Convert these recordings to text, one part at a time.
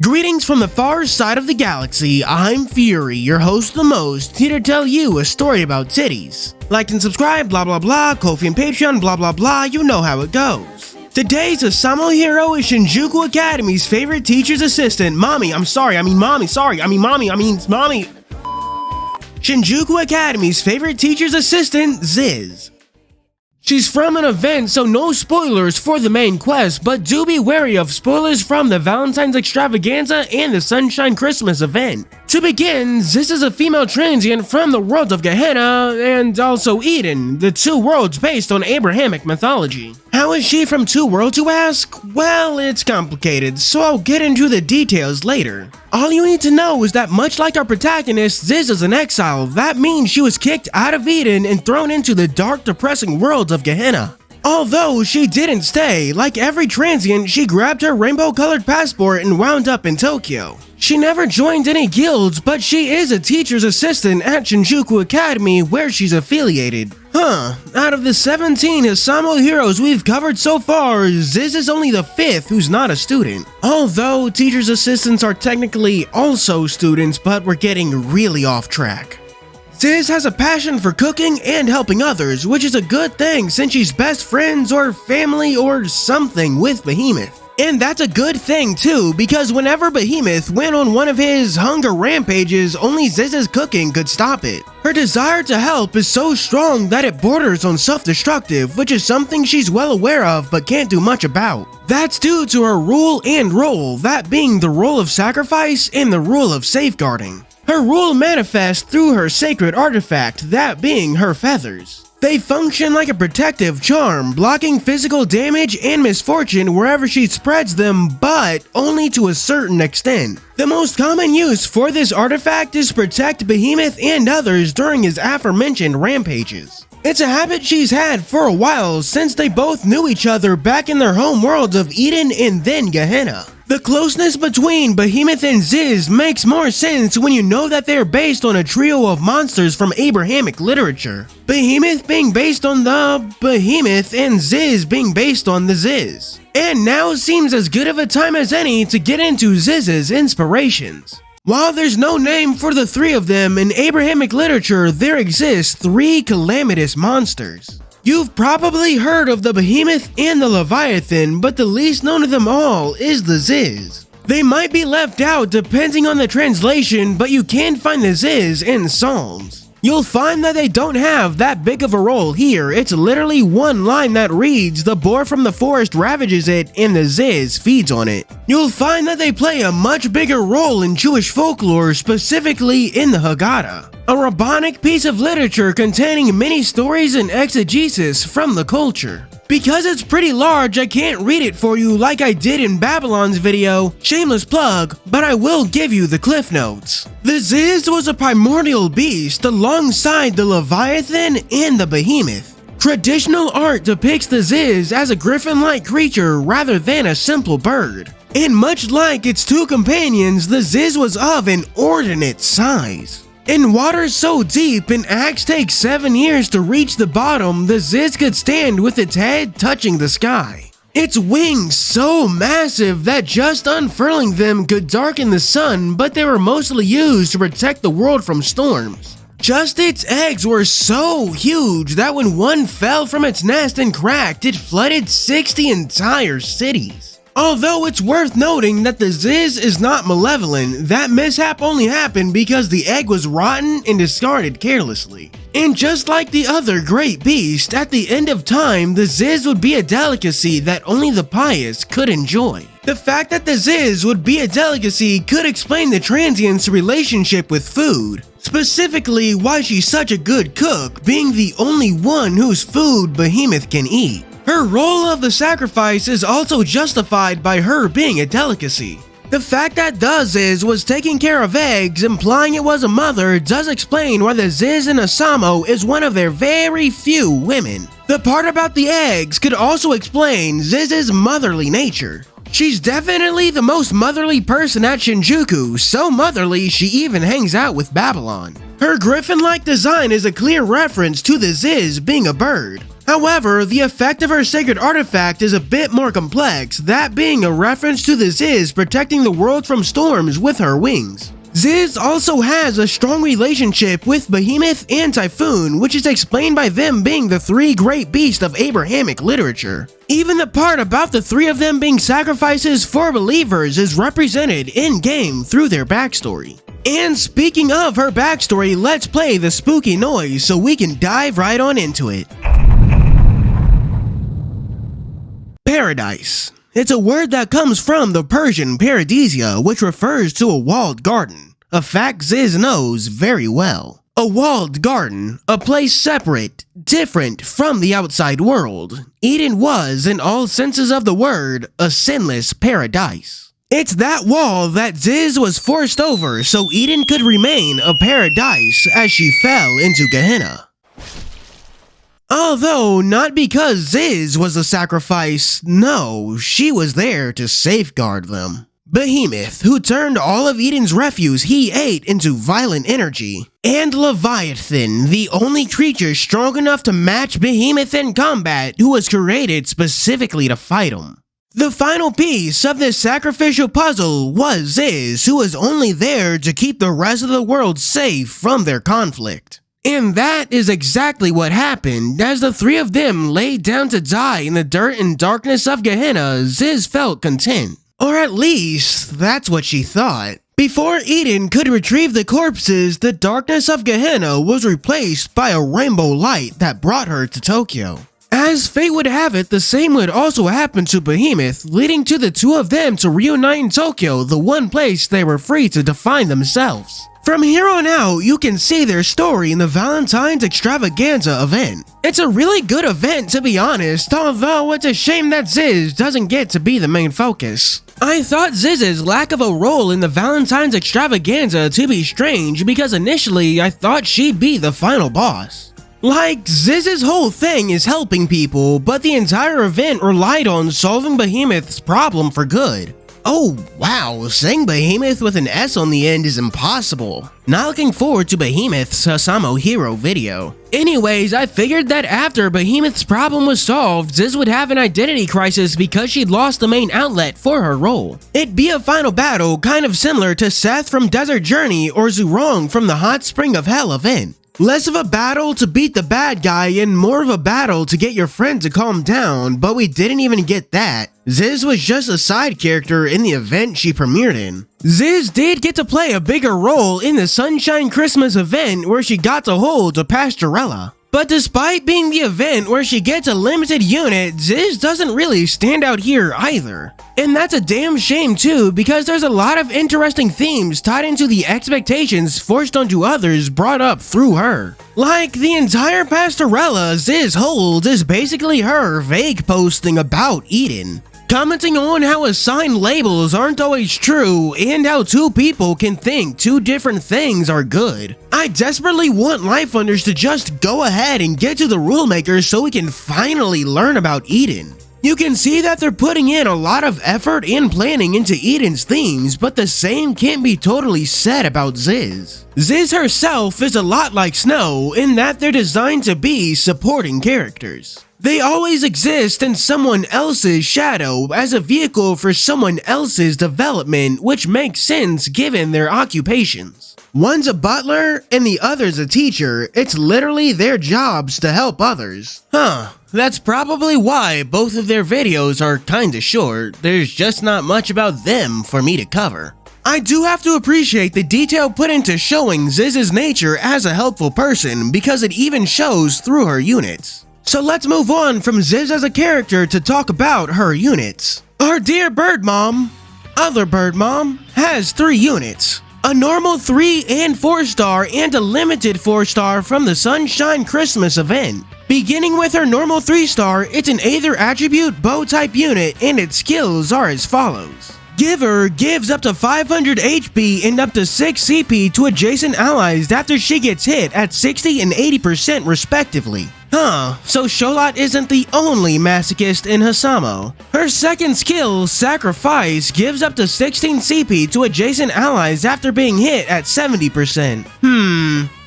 Greetings from the far side of the galaxy, I'm Fuuri, your host the most, here to tell you a story about titties. Like and subscribe, blah blah blah, Ko-fi and Patreon, blah blah blah, you know how it goes. Today's Housamo hero is Shinjuku Academy's favorite teacher's assistant, Mommy. Shinjuku Academy's favorite teacher's assistant, Ziz. She's from an event, so no spoilers for the main quest, but do be wary of spoilers from the Valentine's Extravaganza and the Sunshine Christmas event. To begin, Ziz is a female transient from the world of Gehenna and also Eden, the two worlds based on Abrahamic mythology. How is she from two worlds, you ask? Well, it's complicated, so I'll get into the details later. All you need to know is that much like our protagonist, Ziz is an exile. That means she was kicked out of Eden and thrown into the dark, depressing world of Gehenna. Although she didn't stay, like every transient, she grabbed her rainbow-colored passport and wound up in Tokyo. She never joined any guilds, but she is a teacher's assistant at Shinjuku Academy where she's affiliated. Out of the 17 Housamo heroes we've covered so far, Ziz is only the 5th who's not a student. Although teacher's assistants are technically also students, but we're getting really off track. Ziz has a passion for cooking and helping others, which is a good thing since she's best friends or family or something with Behemoth. And that's a good thing too, because whenever Behemoth went on one of his hunger rampages, only Ziz's cooking could stop it. Her desire to help is so strong that it borders on self-destructive, which is something she's well aware of but can't do much about. That's due to her rule and role, that being the role of sacrifice and the rule of safeguarding. Her rule manifests through her sacred artifact, that being her feathers. They function like a protective charm, blocking physical damage and misfortune wherever she spreads them, but only to a certain extent. The most common use for this artifact is to protect Behemoth and others during his aforementioned rampages. It's a habit she's had for a while since they both knew each other back in their home worlds of Eden and then Gehenna. The closeness between Behemoth and Ziz makes more sense when you know that they're based on a trio of monsters from Abrahamic literature. Behemoth being based on the Behemoth and Ziz being based on the Ziz. And now seems as good of a time as any to get into Ziz's inspirations. While there's no name for the three of them, in Abrahamic literature there exist 3 calamitous monsters. You've probably heard of the Behemoth and the Leviathan, but the least known of them all is the Ziz. They might be left out depending on the translation, but you can find the Ziz in Psalms. You'll find that they don't have that big of a role here. It's literally one line that reads, "The boar from the forest ravages it, and the Ziz feeds on it." You'll find that they play a much bigger role in Jewish folklore, specifically in the Haggadah, a rabbinic piece of literature containing many stories and exegesis from the culture. Because it's pretty large, I can't read it for you like I did in Babylon's video, shameless plug, but I will give you the cliff notes. The Ziz was a primordial beast alongside the Leviathan and the Behemoth. Traditional art depicts the Ziz as a griffin-like creature rather than a simple bird. And much like its 2 companions, the Ziz was of an inordinate size. In waters so deep an axe takes 7 years to reach the bottom, the Ziz could stand with its head touching the sky. Its wings so massive that just unfurling them could darken the sun, but they were mostly used to protect the world from storms. Just its eggs were so huge that when one fell from its nest and cracked, it flooded 60 entire cities. Although it's worth noting that the Ziz is not malevolent, that mishap only happened because the egg was rotten and discarded carelessly. And just like the other great beast, at the end of time, the Ziz would be a delicacy that only the pious could enjoy. The fact that the Ziz would be a delicacy could explain the transient's relationship with food. Specifically, why she's such a good cook, being the only one whose food Behemoth can eat. Her role of the sacrifice is also justified by her being a delicacy. The fact that the Ziz was taking care of eggs, implying it was a mother, does explain why the Ziz in Housamo is one of their very few women. The part about the eggs could also explain Ziz's motherly nature. She's definitely the most motherly person at Shinjuku, so motherly she even hangs out with Babylon. Her griffin-like design is a clear reference to the Ziz being a bird. However, the effect of her sacred artifact is a bit more complex, that being a reference to the Ziz protecting the world from storms with her wings. Ziz also has a strong relationship with Behemoth and Typhoon, which is explained by them being the three great beasts of Abrahamic literature. Even the part about the three of them being sacrifices for believers is represented in-game through their backstory. And speaking of her backstory, let's play the spooky noise so we can dive right on into it. Paradise. It's a word that comes from the Persian paradisia, which refers to a walled garden, a fact Ziz knows very well. A walled garden, a place separate, different from the outside world. Eden was, in all senses of the word, a sinless paradise. It's that wall that Ziz was forced over so Eden could remain a paradise as she fell into Gehenna. Although, not because Ziz was a sacrifice, no, she was there to safeguard them. Behemoth, who turned all of Eden's refuse he ate into violent energy, and Leviathan, the only creature strong enough to match Behemoth in combat, who was created specifically to fight him. The final piece of this sacrificial puzzle was Ziz, who was only there to keep the rest of the world safe from their conflict. And that is exactly what happened. As the three of them laid down to die in the dirt and darkness of Gehenna, Ziz felt content. Or at least, that's what she thought. Before Eden could retrieve the corpses, the darkness of Gehenna was replaced by a rainbow light that brought her to Tokyo. As fate would have it, the same would also happen to Behemoth, leading to the two of them to reunite in Tokyo, the one place they were free to define themselves. From here on out, you can see their story in the Valentine's Extravaganza event. It's a really good event, to be honest, although it's a shame that Ziz doesn't get to be the main focus. I thought Ziz's lack of a role in the Valentine's Extravaganza to be strange because initially I thought she'd be the final boss. Like, Ziz's whole thing is helping people, but the entire event relied on solving Behemoth's problem for good. Oh wow, saying Behemoth with an S on the end is impossible. Not looking forward to Behemoth's Housamo hero video. Anyways, I figured that after Behemoth's problem was solved, Ziz would have an identity crisis because she'd lost the main outlet for her role. It'd be a final battle kind of similar to Seth from Desert Journey or Zurong from the Hot Spring of Hell event. Less of a battle to beat the bad guy and more of a battle to get your friend to calm down, but we didn't even get that. Ziz was just a side character in the event she premiered in. Ziz did get to play a bigger role in the Sunshine Christmas event where she got to hold a Pastorella. But despite being the event where she gets a limited unit, Ziz doesn't really stand out here either. And that's a damn shame too, because there's a lot of interesting themes tied into the expectations forced onto others brought up through her. Like, the entire Pastorella Ziz holds is basically her vague posting about Eden, commenting on how assigned labels aren't always true and how two people can think two different things are good. I desperately want Lifeunders to just go ahead and get to the rule makers so we can finally learn about Eden. You can see that they're putting in a lot of effort and planning into Eden's themes, but the same can't be totally said about Ziz. Ziz herself is a lot like Snow in that they're designed to be supporting characters. They always exist in someone else's shadow as a vehicle for someone else's development, which makes sense given their occupations. One's a butler and the other's a teacher. It's literally their jobs to help others. That's probably why both of their videos are kinda short. There's just not much about them for me to cover. I do have to appreciate the detail put into showing Ziz's nature as a helpful person because it even shows through her units. So let's move on from Ziz as a character to talk about her units. Our dear Bird Mom, other Bird Mom, has 3 units. A normal 3 and 4 star and a limited 4 star from the Sunshine Christmas event. Beginning with her normal 3 star, it's an Aether attribute bow type unit and its skills are as follows. Giver gives up to 500 HP and up to 6 CP to adjacent allies after she gets hit at 60 and 80% respectively. So Sholot isn't the only masochist in Housamo. Her second skill, Sacrifice, gives up to 16 CP to adjacent allies after being hit at 70%.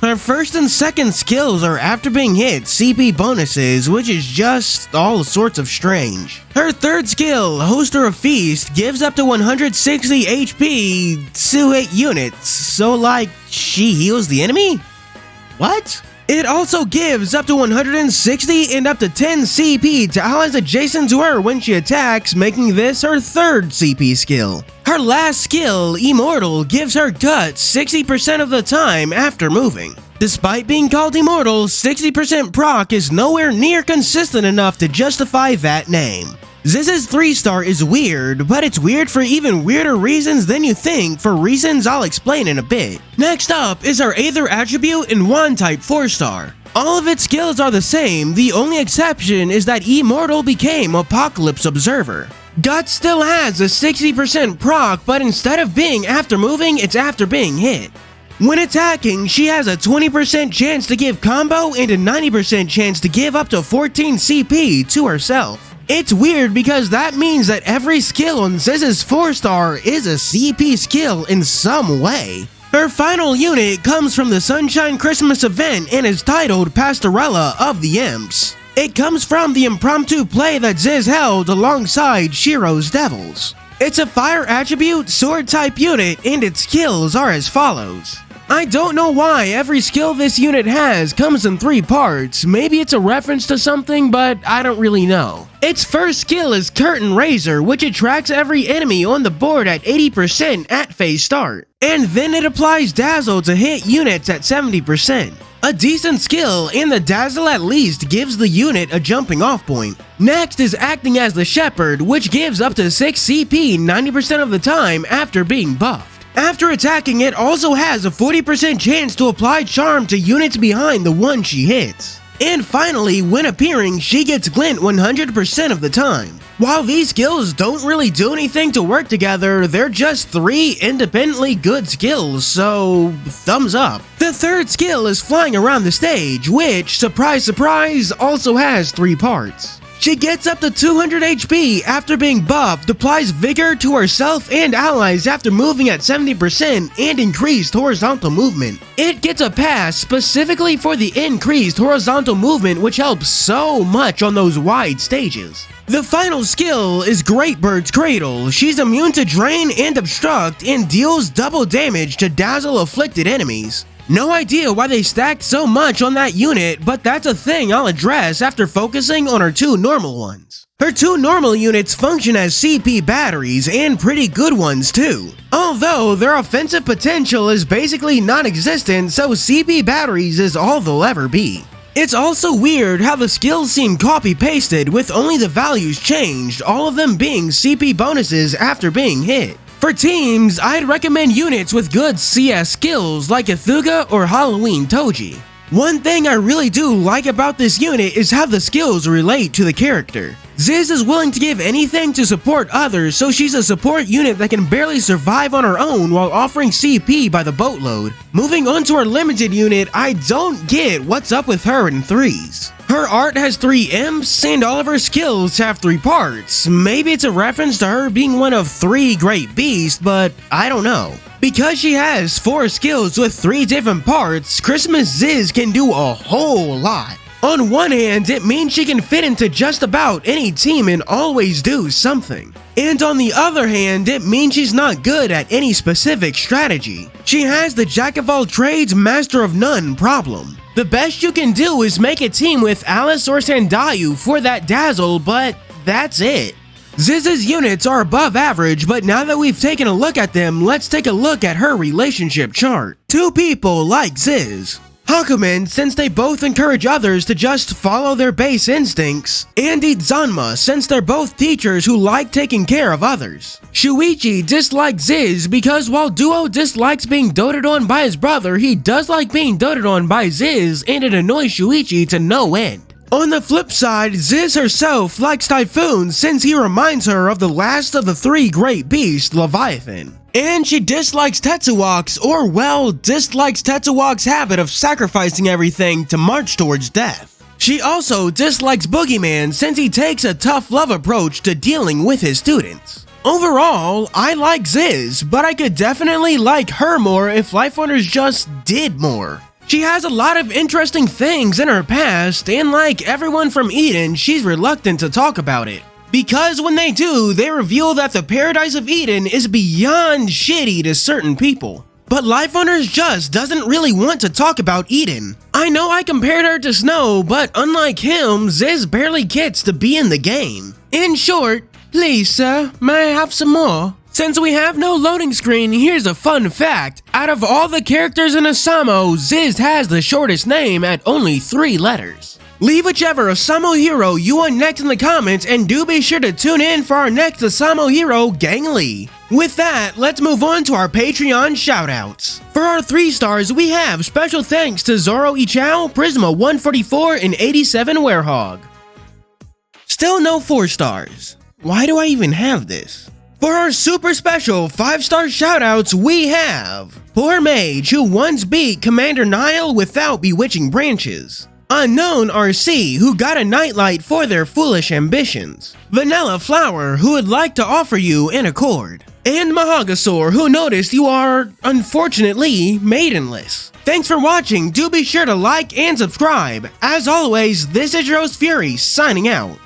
Her first and second skills are after being hit CP bonuses, which is just all sorts of strange. Her third skill, Hoster of Feast, gives up to 160 HP to hit units, so like, she heals the enemy? What? It also gives up to 160 and up to 10 CP to allies adjacent to her when she attacks, making this her third CP skill. Her last skill, Immortal, gives her guts 60% of the time after moving. Despite being called Immortal, 60% proc is nowhere near consistent enough to justify that name. Ziz's 3-star is weird, but it's weird for even weirder reasons than you think, for reasons I'll explain in a bit. Next up is our Aether attribute and Wand type 4-star. All of its skills are the same, the only exception is that Immortal became Apocalypse Observer. Guts still has a 60% proc, but instead of being after moving, it's after being hit. When attacking, she has a 20% chance to give combo and a 90% chance to give up to 14 CP to herself. It's weird because that means that every skill on Ziz's 4-star is a CP skill in some way. Her final unit comes from the Sunshine Christmas event and is titled Pastorella of the Imps. It comes from the impromptu play that Ziz held alongside Shiro's Devils. It's a fire attribute, sword type unit, and its skills are as follows. I don't know why every skill this unit has comes in 3 parts, maybe it's a reference to something, but I don't really know. Its first skill is Curtain Raiser, which attracts every enemy on the board at 80% at phase start, and then it applies Dazzle to hit units at 70%. A decent skill, and the Dazzle at least gives the unit a jumping off point. Next is Acting as the Shepherd, which gives up to 6 CP 90% of the time after being buffed. After attacking, it also has a 40% chance to apply Charm to units behind the one she hits. And finally, when appearing, she gets Glint 100% of the time. While these skills don't really do anything to work together, they're just 3 independently good skills, so thumbs up. The third skill is Flying Around the Stage, which, surprise surprise, also has 3 parts. She gets up to 200 HP after being buffed, applies Vigor to herself and allies after moving at 70% and increased horizontal movement. It gets a pass specifically for the increased horizontal movement, which helps so much on those wide stages. The final skill is Great Bird's Cradle. She's immune to Drain and Obstruct and deals double damage to Dazzle afflicted enemies. No idea why they stacked so much on that unit, but that's a thing I'll address after focusing on her 2 normal ones. Her 2 normal units function as CP batteries, and pretty good ones too. Although their offensive potential is basically non-existent, so CP batteries is all they'll ever be. It's also weird how the skills seem copy-pasted with only the values changed, all of them being CP bonuses after being hit. For teams, I'd recommend units with good CS skills like Ithuga or Halloween Toji. One thing I really do like about this unit is how the skills relate to the character. Ziz is willing to give anything to support others, so she's a support unit that can barely survive on her own while offering CP by the boatload. Moving on to her limited unit, I don't get what's up with her in 3s. Her art has 3 imps, and all of her skills have 3 parts. Maybe it's a reference to her being one of 3 great beasts, but I don't know. Because she has 4 skills with 3 different parts, Christmas Ziz can do a whole lot. On one hand, it means she can fit into just about any team and always do something. And on the other hand, it means she's not good at any specific strategy. She has the jack of all trades, master of none problem. The best you can do is make a team with Alice or Sandayu for that Dazzle, but that's it. Ziz's units are above average, but now that we've taken a look at them, let's take a look at her relationship chart. 2 people like Ziz. Hakumen, since they both encourage others to just follow their base instincts, and Itzanma, since they're both teachers who like taking care of others. Shuichi dislikes Ziz because while Duo dislikes being doted on by his brother, he does like being doted on by Ziz, and it annoys Shuichi to no end. On the flip side, Ziz herself likes Typhoon since he reminds her of the last of the 3 great beasts, Leviathan. And she dislikes Tetsuok's, or well, dislikes Tetsuok's habit of sacrificing everything to march towards death. She also dislikes Boogeyman since he takes a tough love approach to dealing with his students. Overall, I like Ziz, but I could definitely like her more if Life Runners just did more. She has a lot of interesting things in her past, and like everyone from Eden, she's reluctant to talk about it. Because when they do, they reveal that the Paradise of Eden is beyond shitty to certain people. But Life on Earth just doesn't really want to talk about Eden. I know I compared her to Snow, but unlike him, Ziz barely gets to be in the game. In short, please sir, may I have some more? Since we have no loading screen, here's a fun fact. Out of all the characters in Housamo, Ziz has the shortest name at only 3 letters. Leave whichever Housamo hero you want next in the comments, and do be sure to tune in for our next Housamo hero, Ganglie. With that, let's move on to our Patreon shoutouts. For our 3 stars, we have special thanks to Zoro Ichao, Prisma 144, and 87 Werehog. Still no 4 stars. Why do I even have this? For our super special 5-star shoutouts, we have Poor Mage, who once beat Commander Nile without bewitching branches. Unknown RC, who got a nightlight for their foolish ambitions. Vanilla Flower, who would like to offer you an accord. And Mahagasaur, who noticed you are, unfortunately, maidenless. Thanks for watching, do be sure to like and subscribe. As always, this is your host Fuuri, signing out.